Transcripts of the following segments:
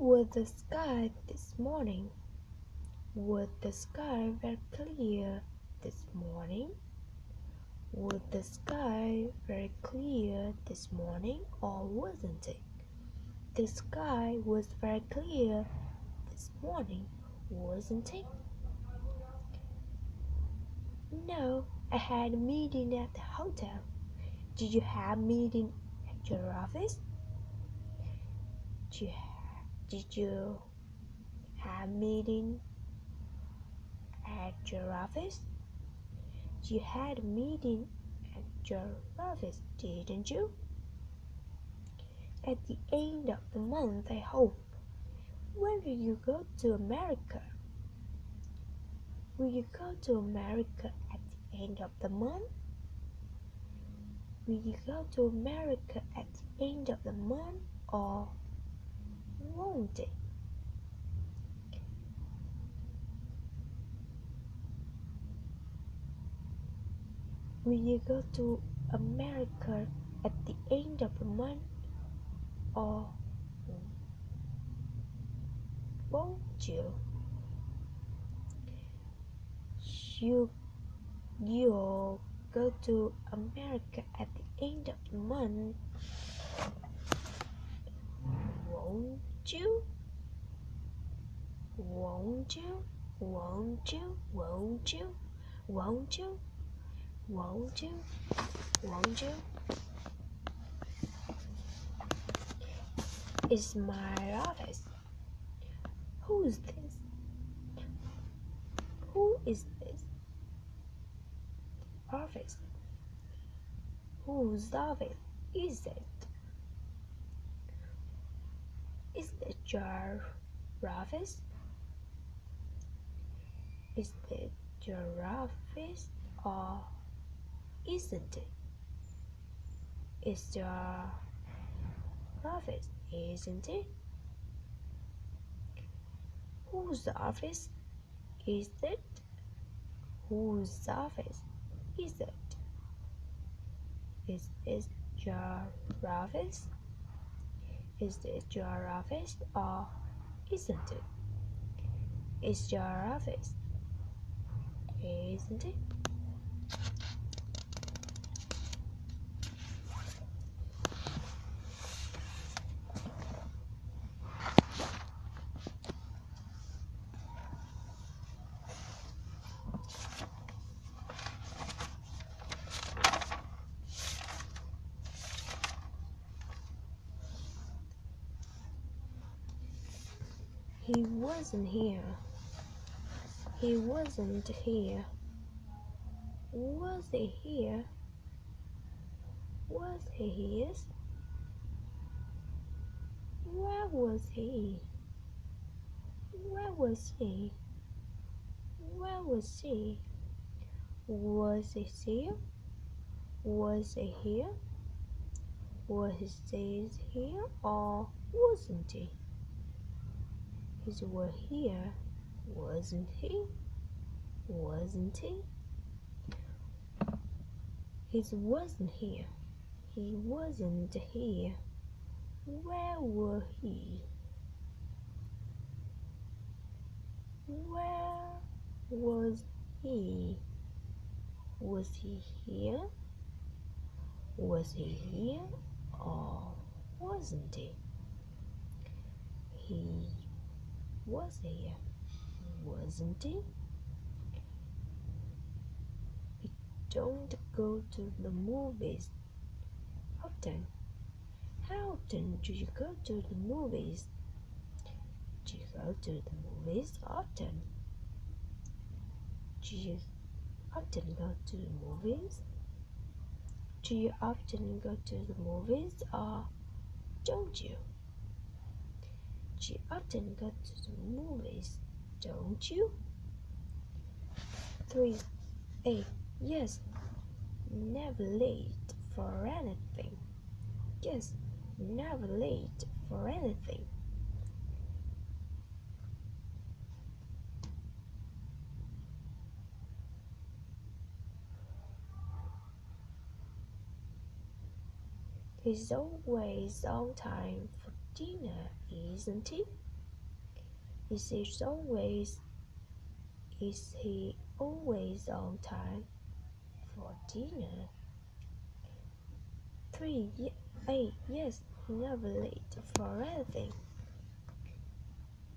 was the sky this morning? Was the sky very clear this morning? Was the sky very clear this morning, or wasn't it? The sky was very clear this morning, wasn't it? No, I had a meeting at the hotel. Did you have a meeting at your office? Did you have a meeting at your office? You had a meeting at your office, didn't you? At the end of the month, I hope. When will you go to America? Will you go to America at the end of the month? Will you go to America at the end of the month, or won't it? Will you go to America at the end of the month, or won't you? You'll go to America at the end of the month, won't you? Won't you? Won't you? Won't you? Won't you? Won't you? Won't you? It's my office. Who's this? Who is this? Office. Whose office is it? Is it your office? Is it your office, or isn't it? It's your office, isn't it? Whose office is it? Whose office is it? Is it your office? Is it your office, or isn't it? It's your office, isn't it? He wasn't here. He wasn't here. Was he here? Was he here? Where was he? Where was he? Where was he? Was he here? Was he here? Was he here, or wasn't he? He was here, wasn't he? Wasn't he? He wasn't here. He wasn't here. Where was he? Where was he? Was he here? Was he here, or wasn't he? He was here, wasn't he? We don't go to the movies often. How often do you go to the movies? Do you go to the movies often? Do you often go to the movies? Do you often go to the movies, or don't you? Do you often go to the movies, don't you? 3A. Yes, never late for anything. Yes, never late for anything. He's always on time for dinner, isn't he? Is he always on time for dinner? 3. Yes, never late for anything.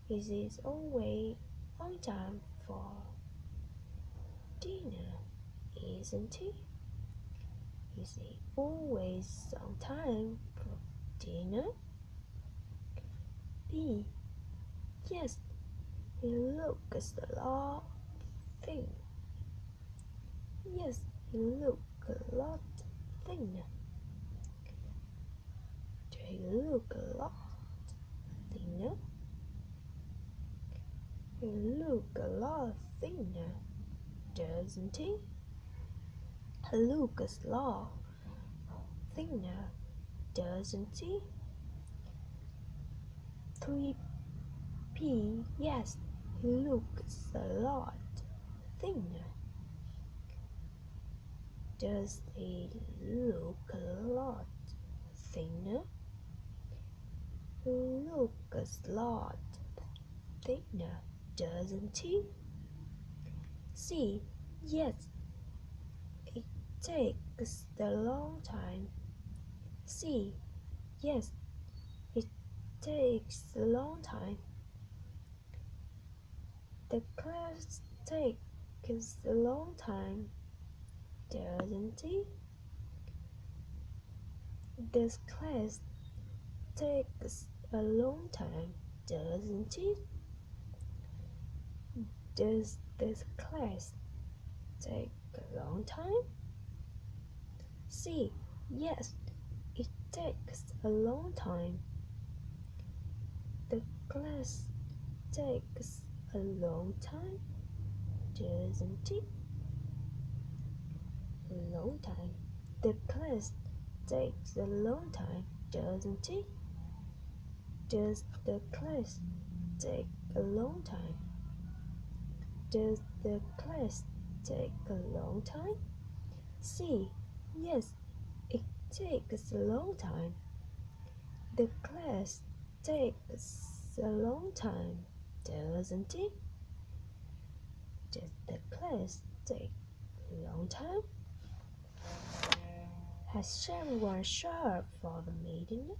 Is he always on time for dinner? Isn't he? Is he always on time for dinner? B. Yes, he looks a lot thin. Yes, he looks a lot thinner. Do he look a lot thinner? He look a lot thinner, doesn't he? He looks a lot thinner, doesn't he? 3P. Yes, he looks a lot thinner. Does he look a lot thinner? He looks a lot thinner, doesn't he? C. Yes, it takes a long time. C. Yes, it takes a long time. The class takes a long time, doesn't it? This class takes a long time, doesn't it? Does this class take a long time? C. Yes, it takes a long time. The class takes a long time, doesn't it? A long time. The class takes a long time, doesn't it? Does the class take a long time? Does the class take a long time? C. Yes, it takes a long time. The class takes a long time, doesn't it? Does the class take a long time? Has everyone shown up for the meeting?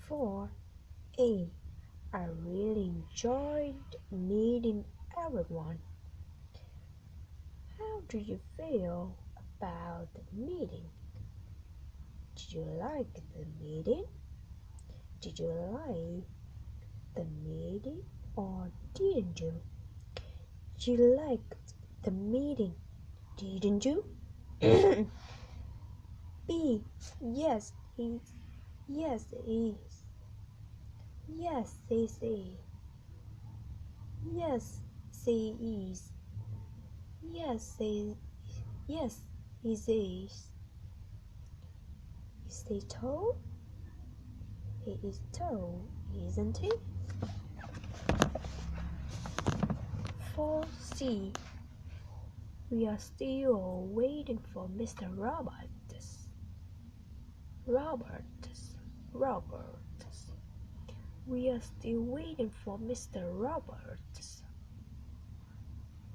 4A. I really enjoyed meeting everyone. How do you feel about the meeting? Did you like the meeting? Did you like the meeting or didn't you? You liked the meeting, didn't you? B. Yes, he. Yes, it is. Yes, it is. Yes, she is. Yes, it. Yes, it is. Is he tall? He is tall, isn't he? 4C. We are still waiting for Mr. Roberts. Roberts. We are still waiting for Mr. Roberts.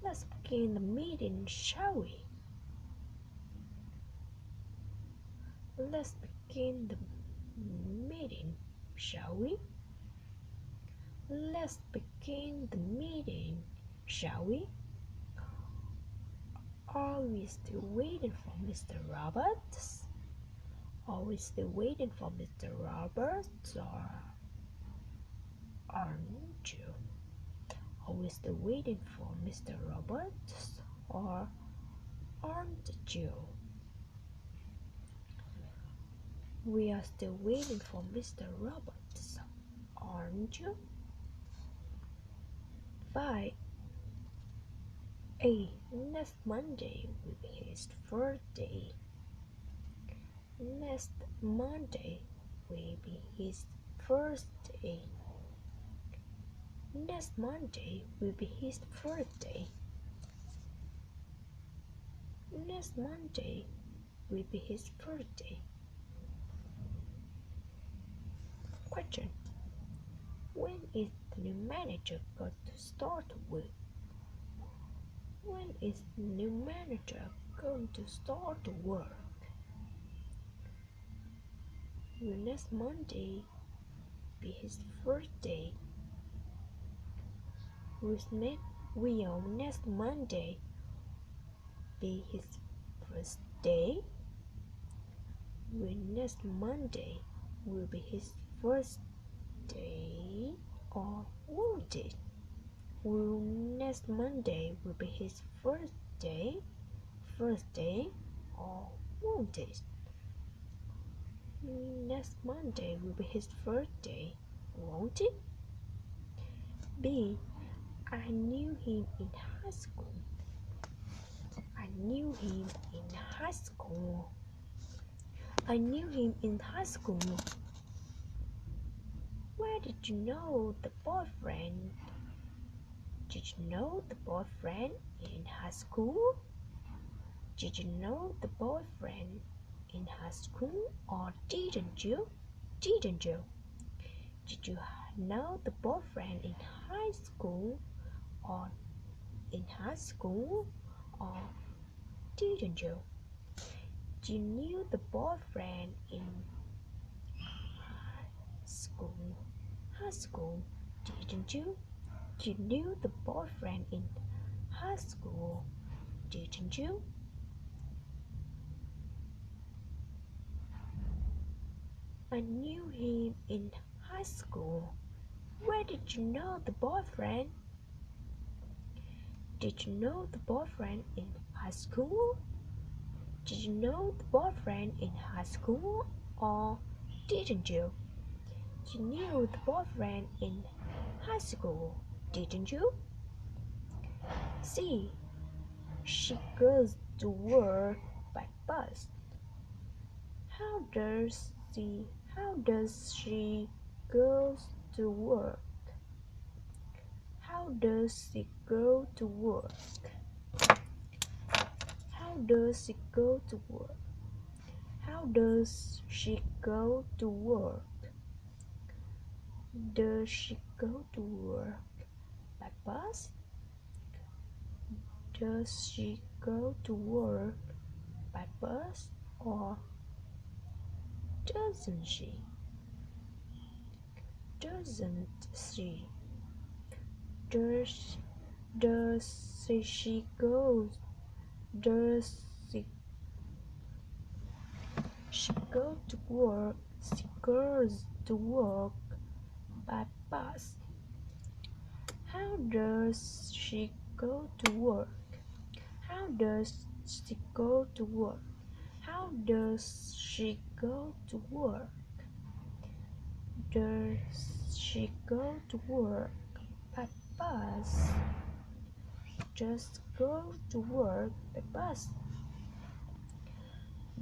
Let's begin the meeting, shall we? Let's begin the meeting, shall we? Let's begin the meeting, shall we? Are we still waiting for Mr. Roberts? Are we still waiting for Mr. Roberts, or aren't you? Are we still waiting for Mr. Roberts, or aren't you? We are still waiting for Mr. Roberts, aren't you? 5. Next Monday will be his birthday. Next Monday will be his birthday. Next Monday will be his birthday. Next Monday will be his birthday. Question. When is the new manager going to start with? When is the new manager going to start work? Will next Monday be his first day? Will next Monday be his first day? Will next Monday will be his first day, or won't it? Will next Monday will be his first day, or won't it? Next Monday will be his first day, won't it? B. I knew him in high school. I knew him in high school. I knew him in high school. Where did you know the boyfriend? Did you know the boyfriend in high school? Did you know the boyfriend in high school, or didn't you? Didn't you? Did you know the boyfriend in high school, or didn't you? You knew the boyfriend in high school, didn't you? You knew the boyfriend in high school, didn't you? I knew him in high school. Where did you know the boyfriend? Did you know the boyfriend in high school? Did you know the boyfriend in high school, or didn't you? You knew the boyfriend in high school, didn't you? C. She goes to work by bus. How does she go to work? How does she go to work? How does she go to work? How does she go to work? Does she go to work by bus? Does she go to work by bus, or doesn't she? Doesn't she? Does she go? Does she go to work? She goes to work by bus. How does she go to work? How does she go to work? How does she go to work? Does she go to work by bus? Just go to work by bus.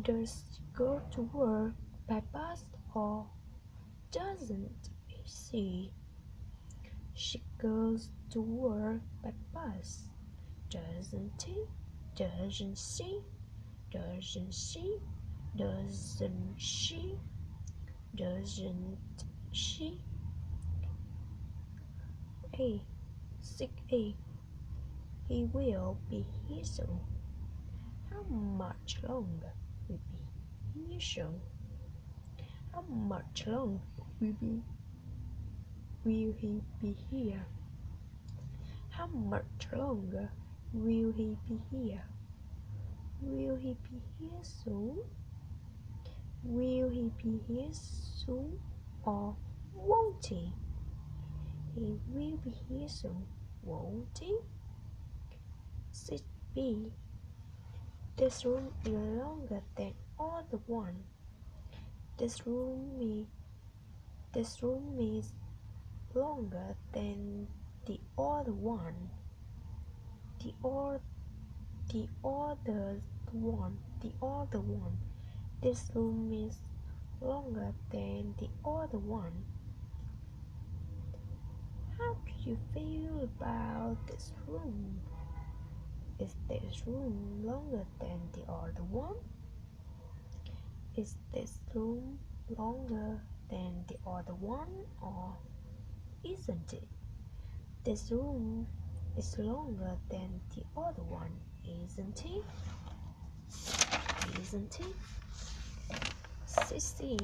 Does she go to work by bus, or doesn't she? She goes to work by bus. Doesn't he? Doesn't she? Doesn't she? Doesn't she? Doesn't she? A. Sick A. He will be here soon. How much longer will be here soon? How much longer will he be here? How much longer will he be here? Will he be here soon? Will he be here soon, or won't he? He will be here soon, won't he? 6B. This room is longer than other one. This room is longer than the other one. The other one. This room is longer than the other one. How do you feel about this room? Is this room longer than the other one? Is this room longer than the other one, or isn't it? This room is longer than the other one, isn't it? Isn't it? Sissy,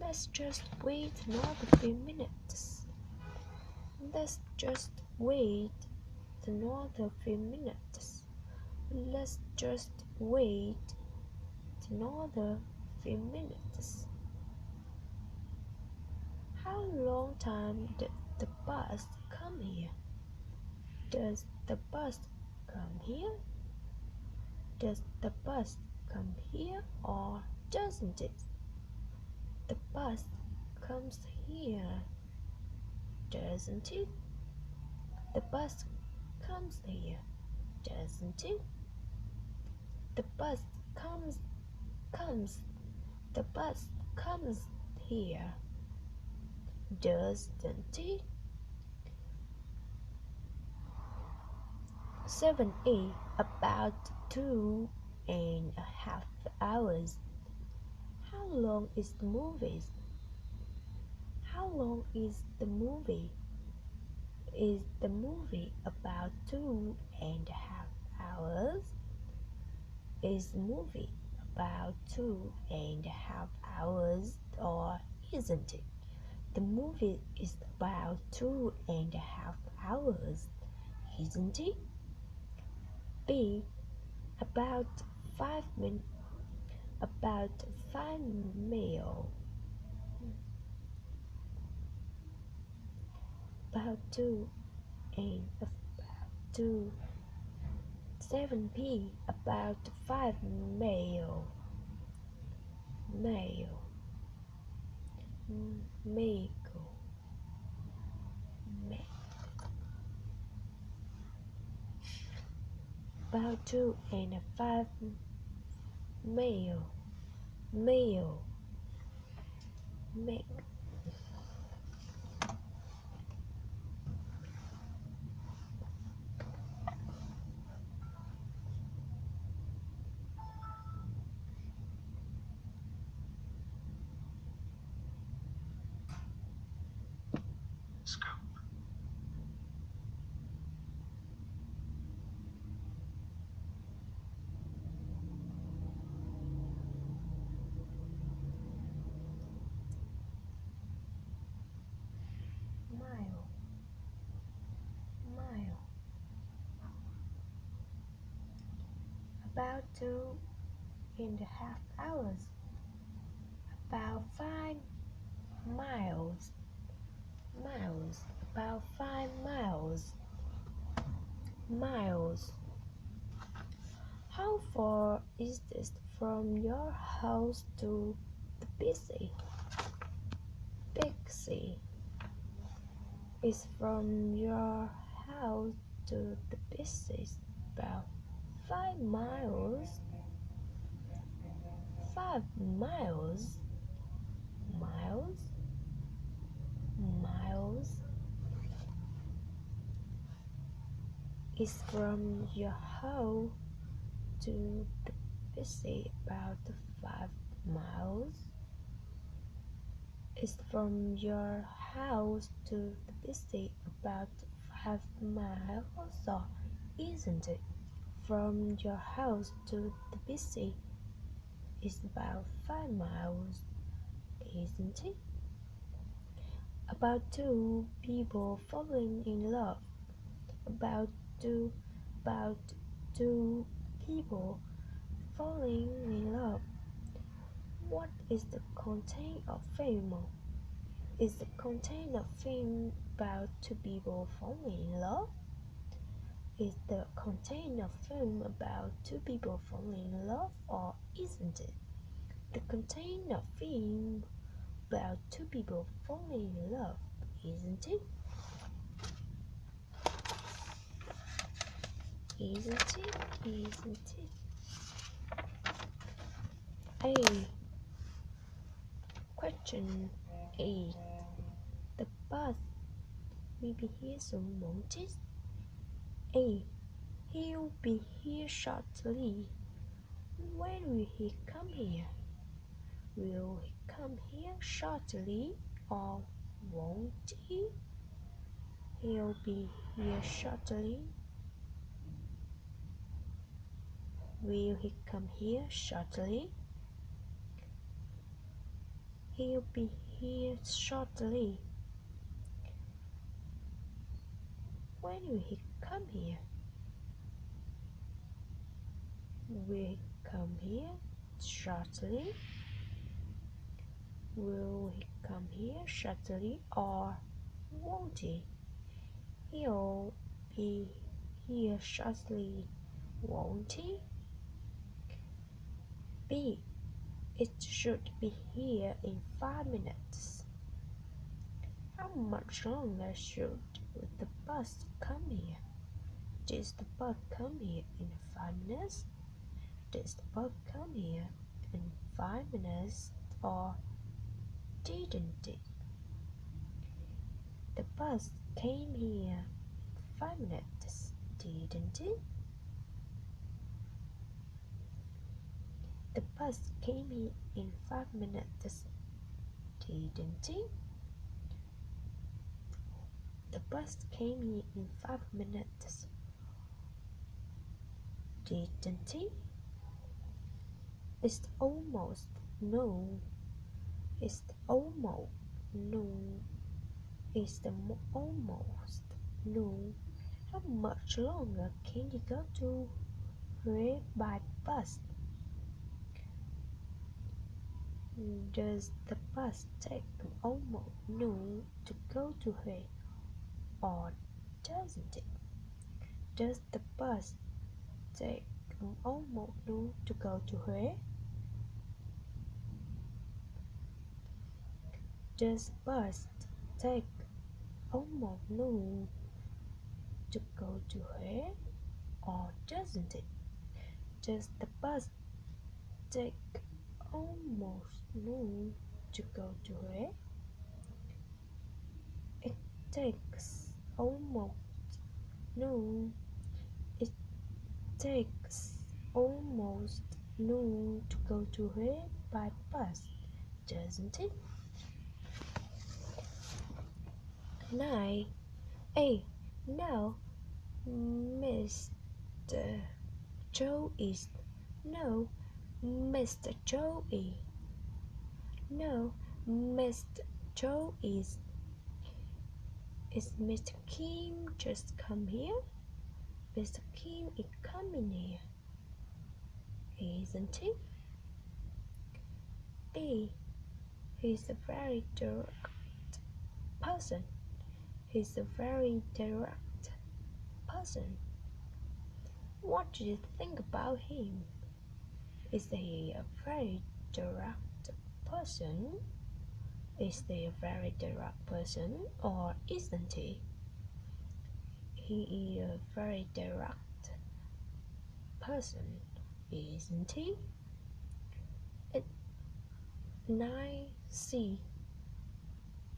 let's just wait another few minutes. Let's just wait another few minutes. Let's just wait another few minutes. How long time did the bus come here? Does the bus come here? Does the bus come here or doesn't it? The bus comes here, doesn't it? The bus comes here, doesn't it? The bus comes. The bus comes here, doesn't it? 7A, about 2.5 hours. How long is the movie? How long is the movie? Is the movie about 2.5 hours? Is the movie about 2.5 hours or isn't it? The movie is about 2.5 hours, isn't it? B. About 5 minutes. About 5 mile. About 2 and about 2. 7p. About 5 mile. Male. Mako. About 2.5 mile. Male. Make. Scope. Mile. Mile. About 2.5 hours. About 5 miles. Miles. About 5 miles. Miles. How far is this from your house to the big city? Big city. Is from your house to the big city about 5 miles. 5 miles. Miles. Miles. Is from your house to the big city about 5 miles. Is from your house to the big city about 5 miles, or isn't it? From your house to the big city is about 5 miles, isn't it? About two people falling in love. About two, about two people falling in love. What is the content of film? Is the content of film about two people falling in love? Is the content of film about two people falling in love or isn't it? The content of film about two people falling in love, isn't it? Isn't it? Isn't it? A. Question 8. The bus will be here soon, won't it? A. He'll be here shortly. When will he come here? Will he come here shortly or won't he? He'll be here shortly. Will he come here shortly? He'll be here shortly. When will he come here? Will he come here shortly? Will he come here shortly or won't he? He'll be here shortly, won't he? B. It should be here in 5 minutes. How much longer should the bus come here? Did the bus come here in 5 minutes? Did the bus come here in 5 minutes or didn't it? The bus came here in 5 minutes, didn't it? The bus came here in 5 minutes, didn't it? The bus came here in 5 minutes, didn't it? It's almost noon. It's almost noon. It's almost noon. How much longer can you go to Huế by bus? Does the bus take almost noon to go to Huế, or doesn't it? Does the bus take almost noon to go to Huế? Does the bus take almost noon to go to Huế, or doesn't it? Does the bus take almost noon to go to Huế? It takes almost noon. It takes almost noon to go to Huế by bus, doesn't it? 9. A. No, Mr. Joe is. No, Mr. Joe is. No, Mr. Joe is. Is Mr. Kim just come here? Mr. Kim is coming here, isn't he? B. He's a very direct person. He's a very direct person. What do you think about him? Is he a very direct person? Is he a very direct person, or isn't he? He is a very direct person, isn't he? 9C.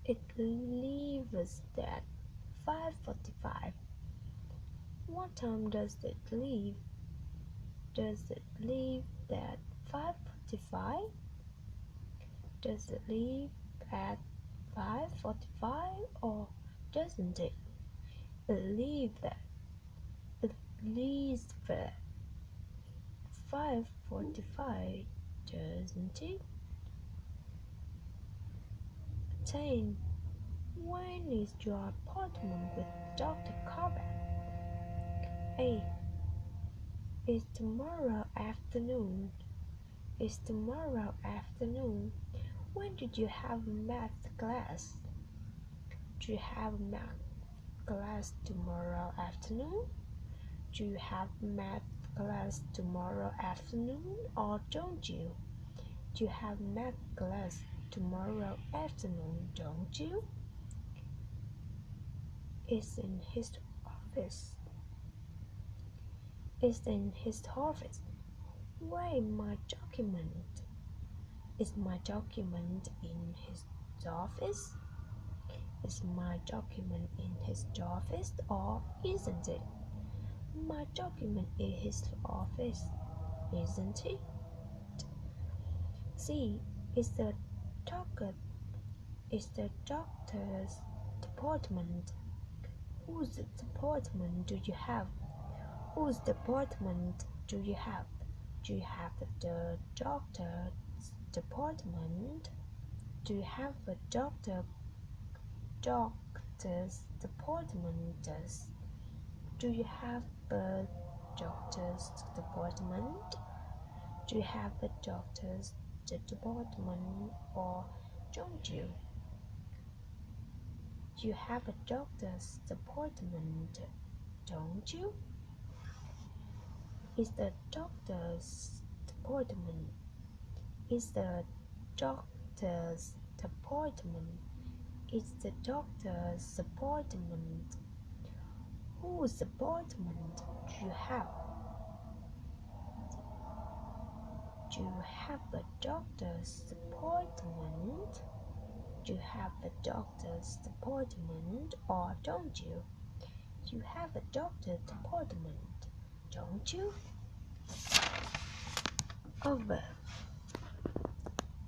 It leaves at 5:45. What time does it leave? Does it leave at 5:45? Does it leave at 5:45 or doesn't it? It leaves at 5:45, doesn't it? 10. When is your appointment with Dr. Corbett? A. It's tomorrow afternoon. It's tomorrow afternoon. When did you have math class? Do you have math class tomorrow afternoon? Do you have math class tomorrow afternoon or don't you? Do you have math class tomorrow afternoon, don't you? It's in his office. It's in his office. Where is my document? Is my document in his office? Is my document in his office or isn't it? My document in his office, isn't it? C. Is the doctor's department. Whose department do you have? Whose department do you have? Do you have the doctor's department? Do you have a doctor's department? Do you have a doctor's department? Do you have a doctor's department or don't you? You have a doctor's department, don't you? Is the doctor's department? Is the doctor's department? Is the doctor's department? Whose department do you have? Do you have a doctor's department? Do you have a doctor's department or don't you? You have a doctor's department, don't you? Over.